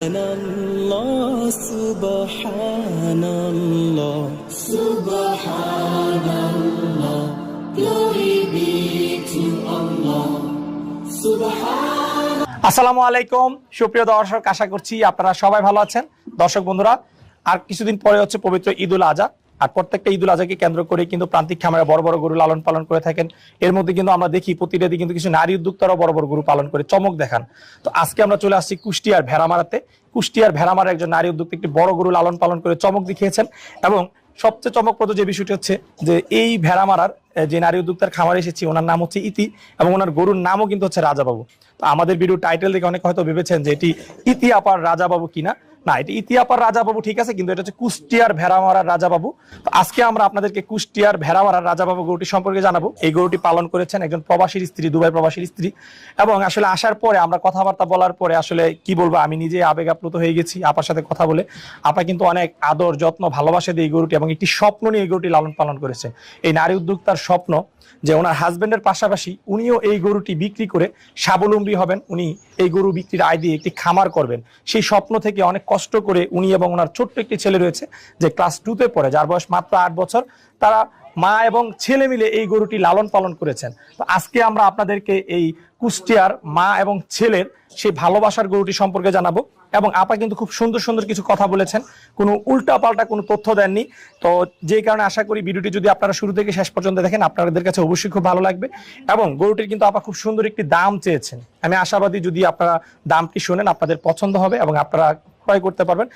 Subhanallah, Subhanallah, Subhanallah, glory be to Allah, Subhanallah. আসসালামু আলাইকুম সুপ্রিয় দর্শক, আশা করছি আপনারা সবাই ভালো আছেন। দর্শক বন্ধুরা, আর কিছুদিন পরে হচ্ছে পবিত্র ঈদুল আজহা। আর প্রত্যেকটা ঈদুল আজহাকে কেন্দ্র করে কিন্তু প্রান্তিক খামারে বড় বড় গরু লালন পালন করে থাকেন। এর মধ্যে কিন্তু আমরা দেখি প্রতিনিয়ত কিন্তু কিছু নারী উদ্যোক্তারাও বড় বড় গরু পালন করে চমক দেখান। তো আজকে আমরা চলে আসছি কুষ্টিয়ার ভেড়ামারাতে। কুষ্টিয়ার ভেড়ামারা একজন নারী উদ্যোক্তা একটি বড় গরু লালন পালন করে চমক দেখিয়েছেন। এবং সবচেয়ে চমকপ্রদ যে বিষয়টি হচ্ছে যে এই ভেড়ামারার যে নারী উদ্যোক্তার খামারে এসেছি, ওনার নাম হচ্ছে ইতি এবং ওনার গরুর নামও কিন্তু হচ্ছে রাজাবাবু। তো আমাদের ভিডিও টাইটেল দেখে অনেকে হয়তো ভেবেছেন যে এটি ইতি আপার রাজাবাবু কিনা। না, এটি ইতি আপার রাজাবাবু ঠিক আছে, কিন্তু এটা হচ্ছে কুষ্টিয়ার ভেড়ামারার রাজাবাবু। তো আজকে আমরা আপনাদেরকে কুষ্টিয়ার ভেড়ামারার রাজাবাবু গরুটি সম্পর্কে জানাবো। এই গরুটি পালন করেছেন একজন প্রবাসীর স্ত্রী, দুবাই প্রবাসীর স্ত্রী। এবং আসলে আসার পরে আমরা কথাবার্তা বলার পরে আসলে কি বলবো, আমি নিজে আবেগ আপ্লুত হয়ে গেছি আপার সাথে কথা বলে। আপা কিন্তু অনেক আদর যত্ন ভালোবাসা দিয়ে এই গরুটি এবং একটি স্বপ্ন নিয়ে এই গরুটি লালন পালন করেছে। এই নারী উদ্যোক্তার স্বপ্ন যে ওনার হাজবেন্ডের পাশাপাশি উনিও এই গরুটি বিক্রি করে স্বাবলম্বী হবেন, উনি এই গরু বিক্রির আয় দিয়ে একটি খামার করবেন। সেই স্বপ্ন থেকে অনেক কষ্ট করে উনি এবং ওনার ছোট্ট একটি ছেলে রয়েছে যে ক্লাস 2-তে পড়ে, যার বয়স মাত্র 8 বছর, তারা মা এবং ছেলে মিলে এই গরুটি লালন পালন করেছেন। তো আজকে আমরা আপনাদেরকে এই কুষ্টিয়ার মা এবং ছেলের সেই ভালোবাসার গরুটি সম্পর্কে জানাবো। এবং আপা কিন্তু খুব সুন্দর সুন্দর কিছু কথা বলেছেন, কোনো উল্টা পাল্টা কোনো তথ্য দেননি। তো যেই কারণে আশা করি ভিডিওটি যদি আপনারা শুরু থেকে শেষ পর্যন্ত দেখেন আপনাদের কাছে অবশ্যই খুব ভালো লাগবে। এবং গরুটির কিন্তু আপা খুব সুন্দর একটি দাম চেয়েছেন। আমি আশাবাদী যদি আপনারা দামটি শোনেন আপনাদের পছন্দ হবে এবং আপনারা ক্রয় করতে পারবেন।